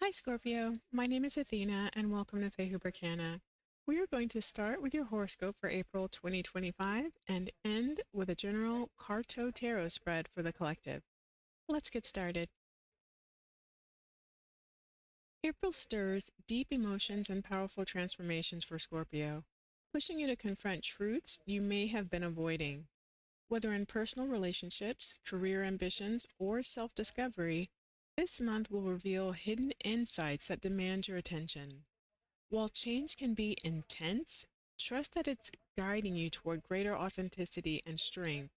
Hi Scorpio, my name is Athena and welcome to Fehubercana. We are going to start with your horoscope for April 2025 and end with a general Carto tarot spread for the collective. Let's get started. April stirs deep emotions and powerful transformations for Scorpio, pushing you to confront truths you may have been avoiding. Whether in personal relationships, career ambitions, or self-discovery, this month will reveal hidden insights that demand your attention. While change can be intense, trust that it's guiding you toward greater authenticity and strength.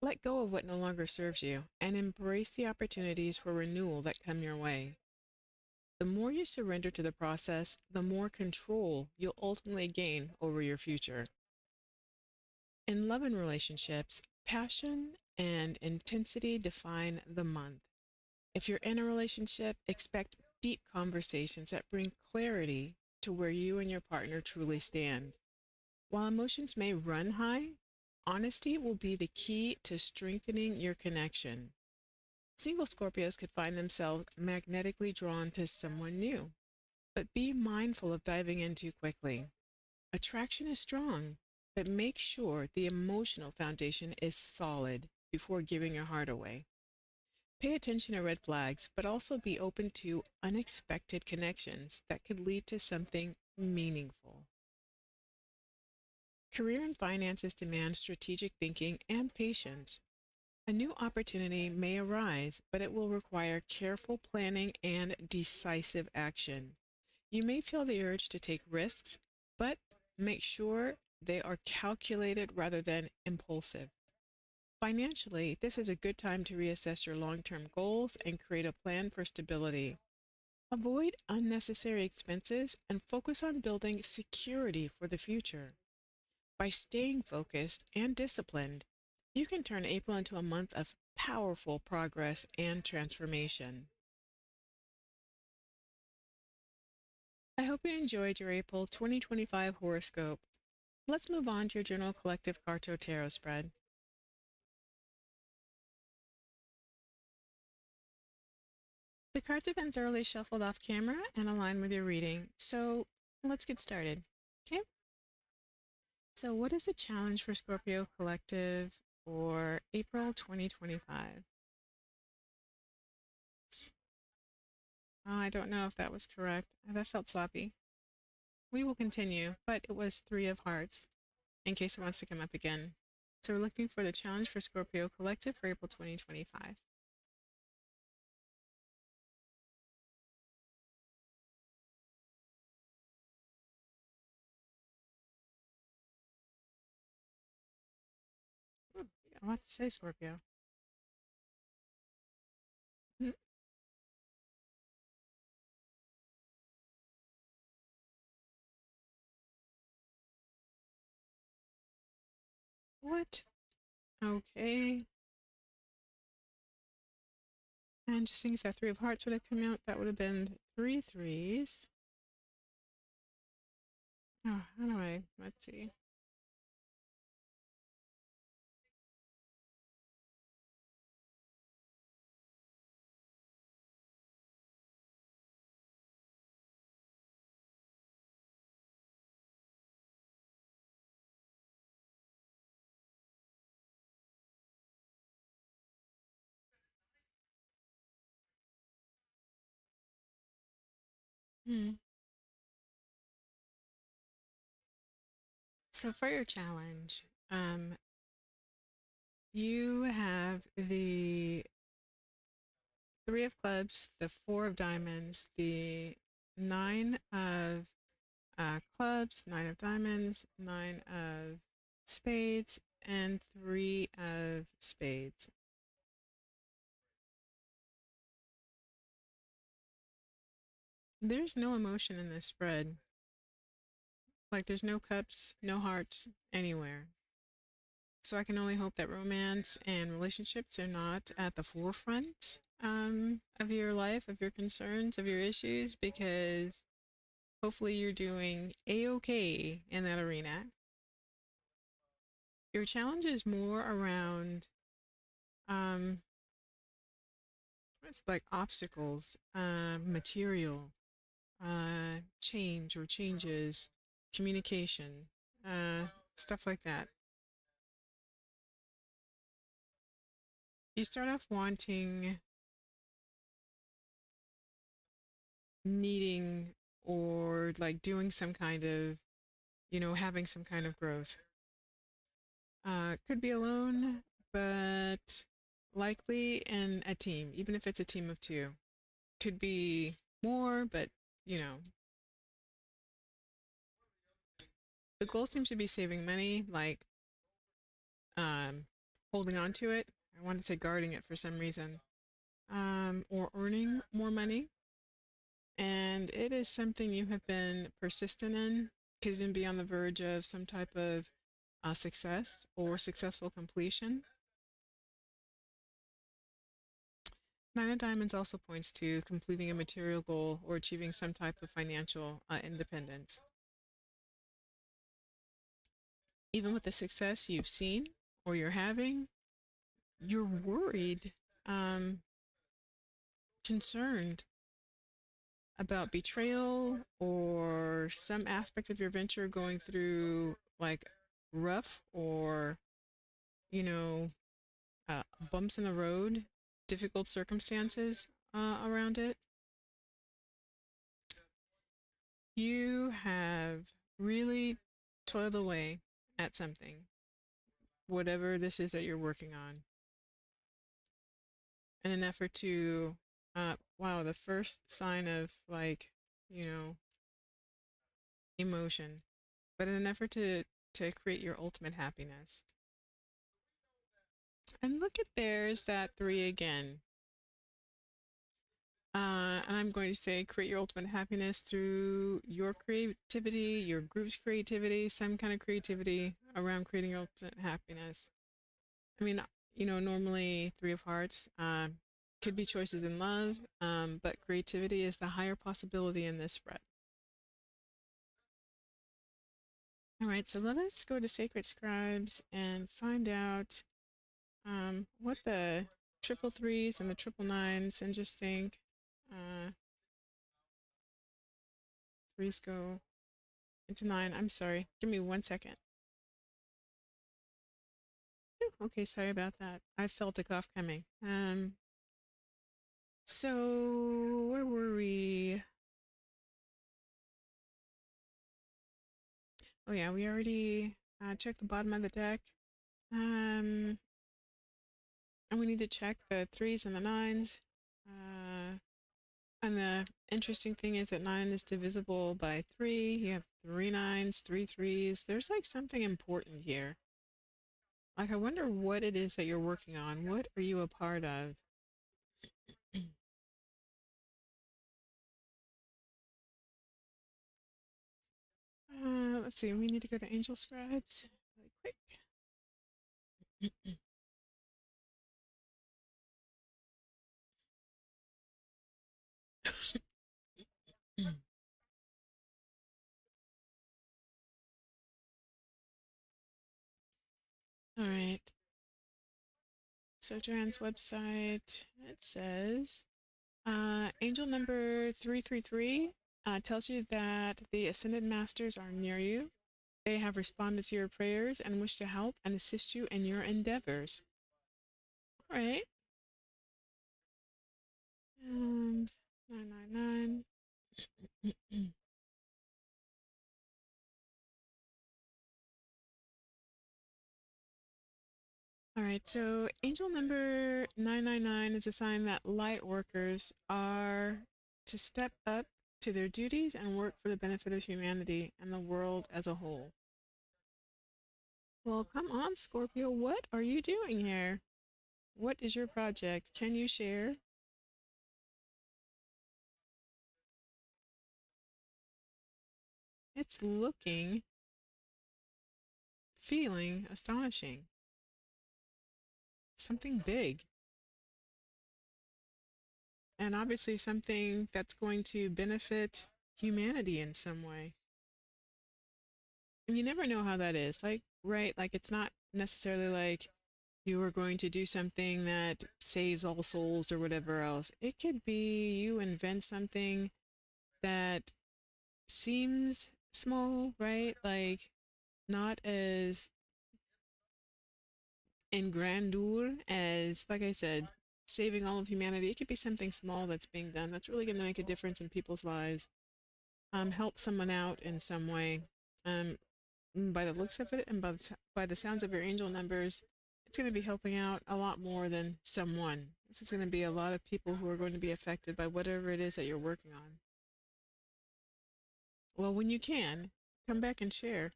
Let go of what no longer serves you and embrace the opportunities for renewal that come your way. The more you surrender to the process, the more control you'll ultimately gain over your future. In love and relationships, passion and intensity define the month. If you're in a relationship, expect deep conversations that bring clarity to where you and your partner truly stand. While emotions may run high, honesty will be the key to strengthening your connection. Single Scorpios could find themselves magnetically drawn to someone new, but be mindful of diving in too quickly. Attraction is strong, but make sure the emotional foundation is solid before giving your heart away. Pay attention to red flags, but also be open to unexpected connections that could lead to something meaningful. Career and finances demand strategic thinking and patience. A new opportunity may arise, but it will require careful planning and decisive action. You may feel the urge to take risks, but make sure they are calculated rather than impulsive. Financially, this is a good time to reassess your long-term goals and create a plan for stability. Avoid unnecessary expenses and focus on building security for the future. By staying focused and disciplined, you can turn April into a month of powerful progress and transformation. I hope you enjoyed your April 2025 horoscope. Let's move on to your general collective Carto tarot spread. The cards have been thoroughly shuffled off camera and aligned with your reading, so let's get started. Okay? So, what is the challenge for Scorpio Collective for April 2025? Oh, I don't know if that was correct. That felt sloppy. We will continue, but it was 3 of Hearts in case it wants to come up again. So, we're looking for the challenge for Scorpio Collective for April 2025. Ooh, a lot to say, Scorpio. Hmm. What? Okay. And just think if that 3 of Hearts would have come out, that would have been 3 3s. Oh, how do I? Let's see. Hmm. So for your challenge, you have the 3 of Clubs, the 4 of Diamonds, the 9 of Clubs, 9 of Diamonds, 9 of Spades, and 3 of Spades. There's no emotion in this spread. Like there's no cups, no hearts anywhere. So I can only hope that romance and relationships are not at the forefront of your life, of your concerns, of your issues, because hopefully you're doing a-okay in that arena. Your challenge is more around it's like obstacles, material, change or changes, communication, stuff like that. You start off wanting, needing, or like doing some kind of, having some kind of growth. Could be alone, but likely in a team, even if it's a team of two. Could be more, but you know, the goal seems to be saving money, like um, holding on to it. I want to say guarding it for some reason, or earning more money. And it is something you have been persistent in. Could even be on the verge of some type of success or successful completion. Nine of Diamonds also points to completing a material goal or achieving some type of financial independence. Even with the success you've seen or you're having, you're worried, um, concerned about betrayal or some aspect of your venture going through like rough or, you know, bumps in the road, difficult circumstances around it. You have really toiled away at something, whatever this is that you're working on, in an effort to, wow, the first sign of like, you know, emotion, but in an effort to create your ultimate happiness. And look at there's that three again. And I'm going to say create your ultimate happiness through your creativity, your group's creativity, some kind of creativity around creating your ultimate happiness. I mean, normally Three of Hearts could be choices in love, but creativity is the higher possibility in this spread. All right, so let us go to Sacred Scribes and find out what the triple threes and the triple nines, and just think threes go into nine. I'm sorry. Give me 1 second. Okay, sorry about that. I felt a cough coming. So where were we? Oh yeah, we already checked the bottom of the deck. And we need to check the threes and the nines. And the interesting thing is that nine is divisible by three. You have three nines, three threes. There's like something important here. Like, I wonder what it is that you're working on. What are you a part of? Let's see. We need to go to Angel Scribes really quick. All right. So Joanne's website, it says angel number 333 tells you that the Ascended Masters are near you. They have responded to your prayers and wish to help and assist you in your endeavors. All right. And 999. All right, so angel number 999 is a sign that light workers are to step up to their duties and work for the benefit of humanity and the world as a whole. Well, come on, Scorpio, what are you doing here? What is your project? Can you share? It's looking, feeling astonishing. Something big. And obviously something that's going to benefit humanity in some way. And you never know how that is. Like, right? Like, it's not necessarily like you are going to do something that saves all souls or whatever else. It could be you invent something that seems small, right? Like not as in grandeur as, like I said, saving all of humanity. It could be something small that's being done that's really going to make a difference in people's lives. Help someone out in some way. Um, by the looks of it and by the sounds of your angel numbers, it's going to be helping out a lot more than someone. This is going to be a lot of people who are going to be affected by whatever it is that you're working on. Well, when you can, come back and share.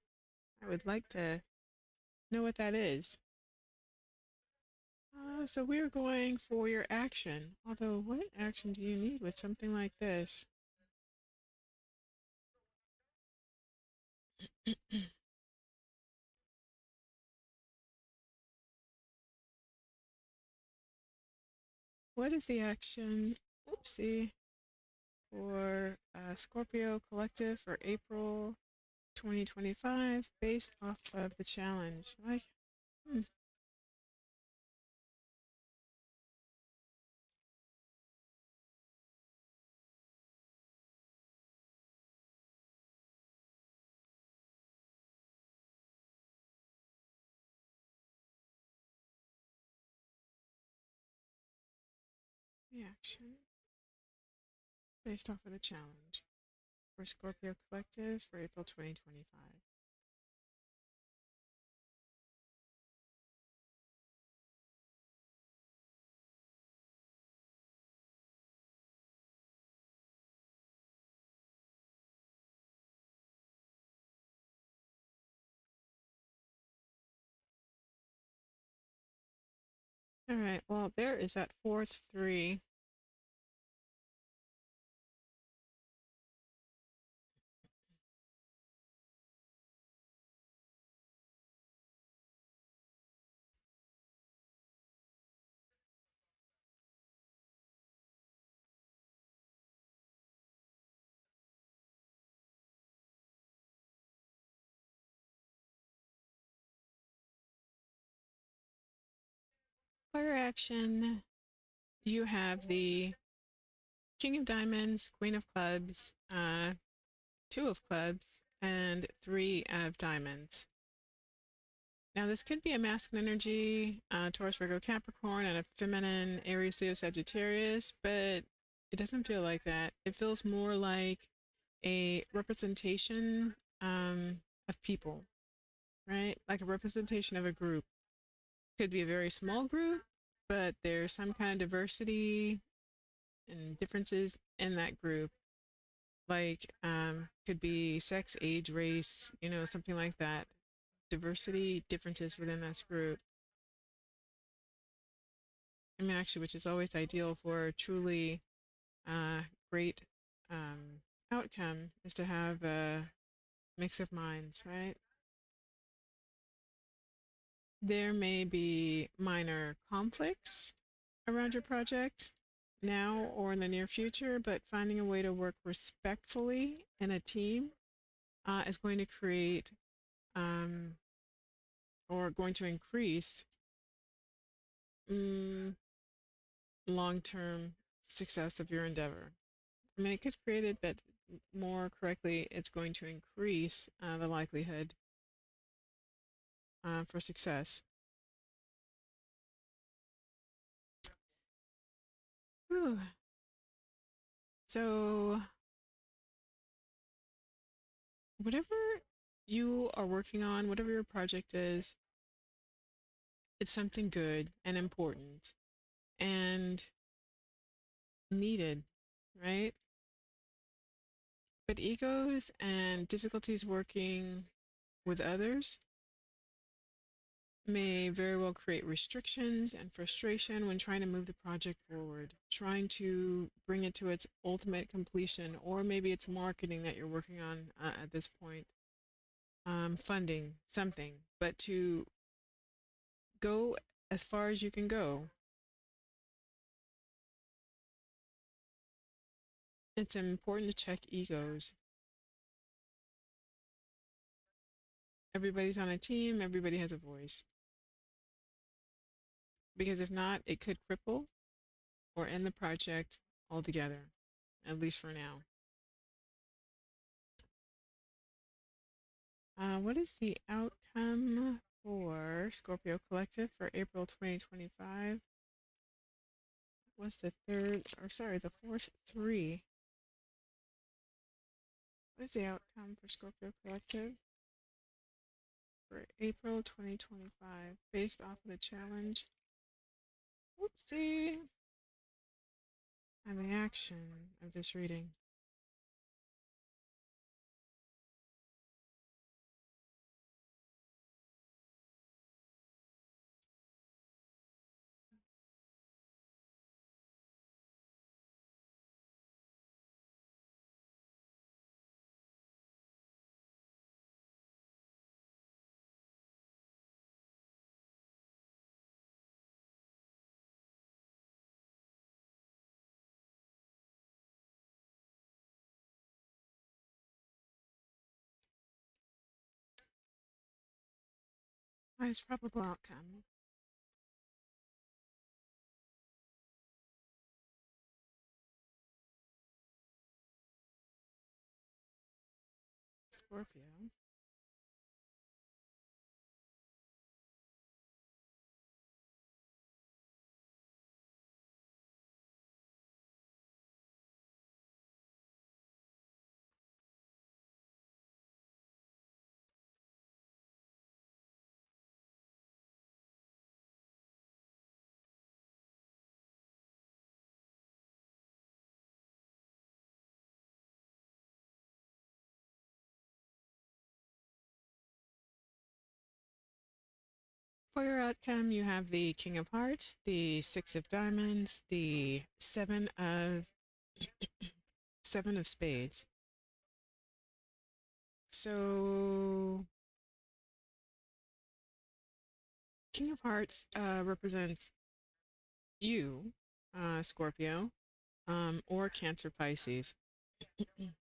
I would like to know what that is. So we're going for your action. Although, what action do you need with something like this? What is the action? Oopsie. For Scorpio Collective for April 2025 based off of the challenge. Like, hmm. The action based off of the challenge for Scorpio Collective for April 2025. All right, well, there is that fourth three. Fire action, you have the King of Diamonds, Queen of Clubs, Two of Clubs, and Three of Diamonds. Now, this could be a masculine energy, Taurus, Virgo, Capricorn, and a feminine Aries, Leo, Sagittarius, but it doesn't feel like that. It feels more like a representation of people, right? Like a representation of a group. Could be a very small group, but there's some kind of diversity and differences in that group. Like, could be sex, age, race, something like that. Diversity, differences within this group. I mean, actually, which is always ideal for a truly great outcome, is to have a mix of minds, right? There may be minor conflicts around your project now or in the near future, but finding a way to work respectfully in a team is going to create or going to increase mm, long term success of your endeavor. I mean, it could create it, but more correctly, it's going to increase the likelihood for success. Whew. So, whatever you are working on, whatever your project is, it's something good and important and needed, right? But egos and difficulties working with others may very well create restrictions and frustration when trying to move the project forward, trying to bring it to its ultimate completion, or maybe it's marketing that you're working on at this point, funding, something, but to go as far as you can go. It's important to check egos. Everybody's on a team, everybody has a voice. because if not, it could cripple or end the project altogether, at least for now. What is the outcome for Scorpio Collective for April 2025? What's the fourth three? What is the outcome for Scorpio Collective for April 2025 based off of the challenge? Whoopsie. And the action of this reading. Highest probable outcome. Scorpio. For your outcome, you have the King of Hearts, the Six of Diamonds, the Seven of Spades. So, King of Hearts represents you, Scorpio, or Cancer Pisces.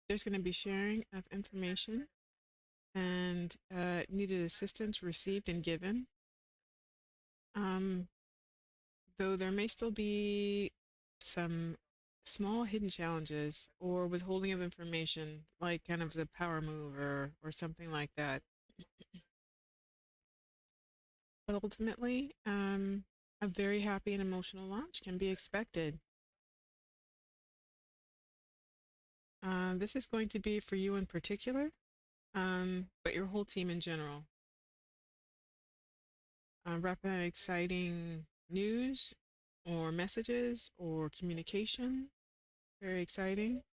There's going to be sharing of information and needed assistance received and given. Though there may still be some small hidden challenges or withholding of information, like kind of the power move or something like that. But ultimately, a very happy and emotional launch can be expected. This is going to be for you in particular, but your whole team in general. Wrapping exciting news or messages or communication, very exciting,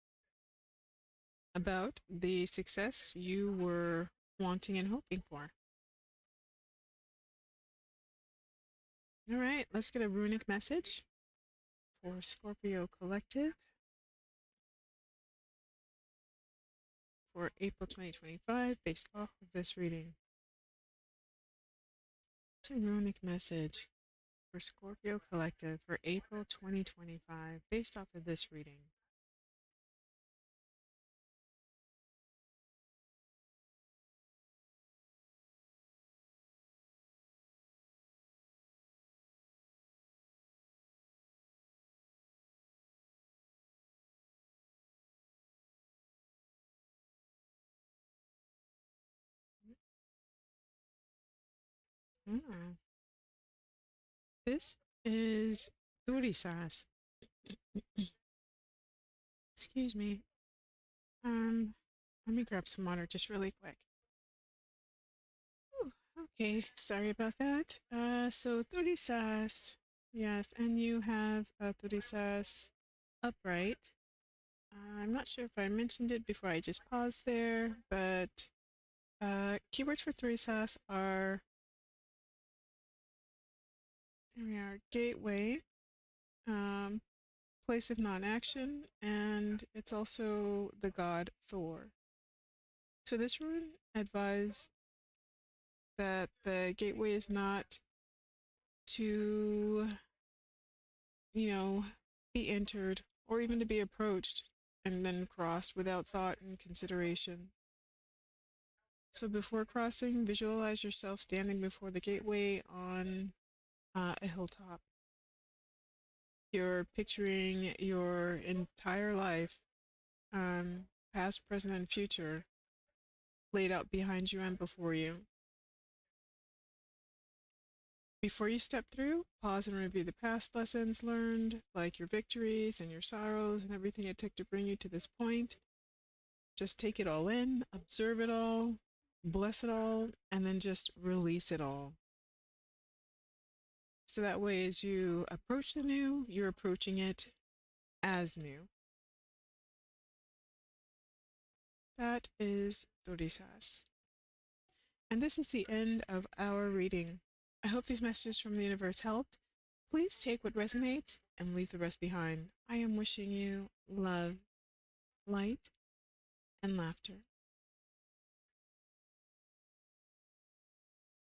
about the success you were wanting and hoping for. All right, let's get a runic message for Scorpio Collective for April 2025 based off of this reading. It's a runic message for Scorpio Collective for April 2025 based off of this reading. Mm. This is Turisas. Excuse me. Let me grab some water just really quick. Ooh, okay, sorry about that. So Turisas, yes, and you have Turisas upright. I'm not sure if I mentioned it before I just paused there, but keywords for Turisas are, here we are, gateway, place of non-action, and it's also the god Thor. So this rune advised that the gateway is not to, be entered or even to be approached and then crossed without thought and consideration. So before crossing, visualize yourself standing before the gateway on a hilltop. You're picturing your entire life, past, present, and future, laid out behind you and before you. Before you step through, pause and review the past lessons learned, like your victories and your sorrows and everything it took to bring you to this point. Just take it all in, observe it all, bless it all, and then just release it all. So that way, as you approach the new, you're approaching it as new. That is Torisas. And this is the end of our reading. I hope these messages from the universe helped. Please take what resonates and leave the rest behind. I am wishing you love, light, and laughter.